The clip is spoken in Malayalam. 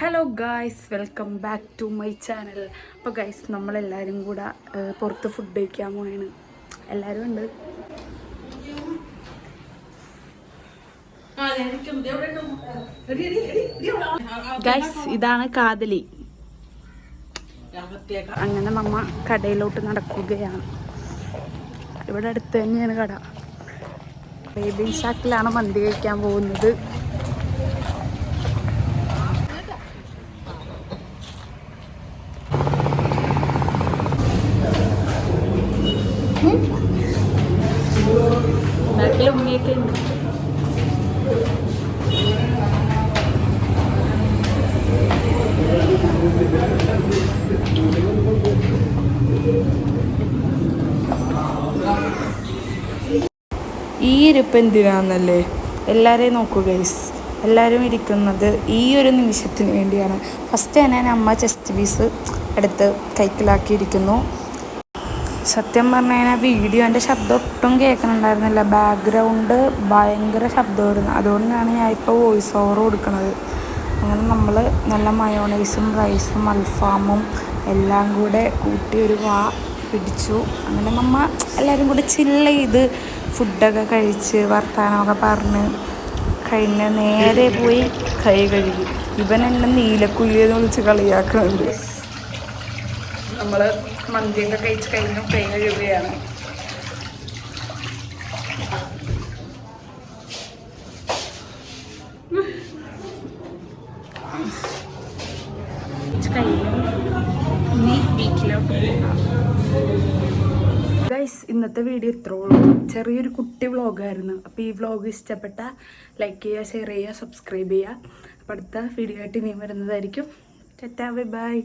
Hello guys, welcome back to my channel. അപ്പോൾ ഗായ്സ്, നമ്മളെല്ലാവരും കൂടെ പുറത്ത് ഫുഡ് കഴിക്കാൻ പോവാണ്. എല്ലാവരും ഉണ്ട്. ഗായ്സ്, ഇതാണ് കാതലി. അങ്ങനെ നമ്മ കടയിലോട്ട് നടക്കുകയാണ്. ഇവിടെ അടുത്ത് തന്നെയാണ് കട. ബേബി ഷാക്കിലാണ് മന്തി കഴിക്കാൻ പോകുന്നത്. ബാക്കിൽ ഉണ്ണിയൊക്കെ ഉണ്ട്. ഈ ഇരിപ്പ് എന്തിനാന്നല്ലേ എല്ലാവരെയും നോക്കൂ ഗൈസ്. എല്ലാവരും ഇരിക്കുന്നത് ഈ ഒരു നിമിഷത്തിന് വേണ്ടിയാണ്. ഫസ്റ്റ് തന്നെ അമ്മ ചെസ്റ്റ് പീസ് എടുത്ത് കൈക്കലാക്കിയിരിക്കുന്നു. സത്യം പറഞ്ഞു കഴിഞ്ഞാൽ വീഡിയോൻ്റെ ശബ്ദം ഒട്ടും കേൾക്കുന്നുണ്ടായിരുന്നില്ല. ബാക്ക്ഗ്രൗണ്ട് ഭയങ്കര ശബ്ദമായിരുന്നു. അതുകൊണ്ടാണ് ഞാൻ ഇപ്പോൾ വോയിസ് ഓവർ കൊടുക്കുന്നത്. അങ്ങനെ നമ്മൾ നല്ല മയോണൈസും റൈസും അൽഫാമും എല്ലാം കൂടെ കൂട്ടി ഒരു പിടിച്ചു. അങ്ങനെ നമ്മൾ എല്ലാവരും കൂടെ ചില്ല് ചെയ്ത് ഫുഡൊക്കെ കഴിച്ച് വർത്താനമൊക്കെ പറഞ്ഞ് കഴിഞ്ഞ് നേരെ പോയി കൈ കഴുകി. ഇവൻ എന്നെ നീലക്കുയിലെന്ന് വിളിച്ച് കളിയാക്കുന്നുണ്ട്. നമ്മൾ മന്തിയൊക്കെ കഴിച്ച് കഴിഞ്ഞു കൈ കഴുകുകയാണ്. ഗൈസ്, ഇന്നത്തെ വീഡിയോ ഇത്രയുള്ളൂ. ചെറിയൊരു കുട്ടി വ്ളോഗായിരുന്നു. അപ്പോൾ ഈ വ്ളോഗ് ഇഷ്ടപ്പെട്ട ലൈക്ക് ചെയ്യുക, ഷെയർ ചെയ്യുക, സബ്സ്ക്രൈബ് ചെയ്യുക. അപ്പോൾ അടുത്ത വീഡിയോ ആയിട്ട് ഇനിയും വരുന്നതായിരിക്കും. Tata, bye bye.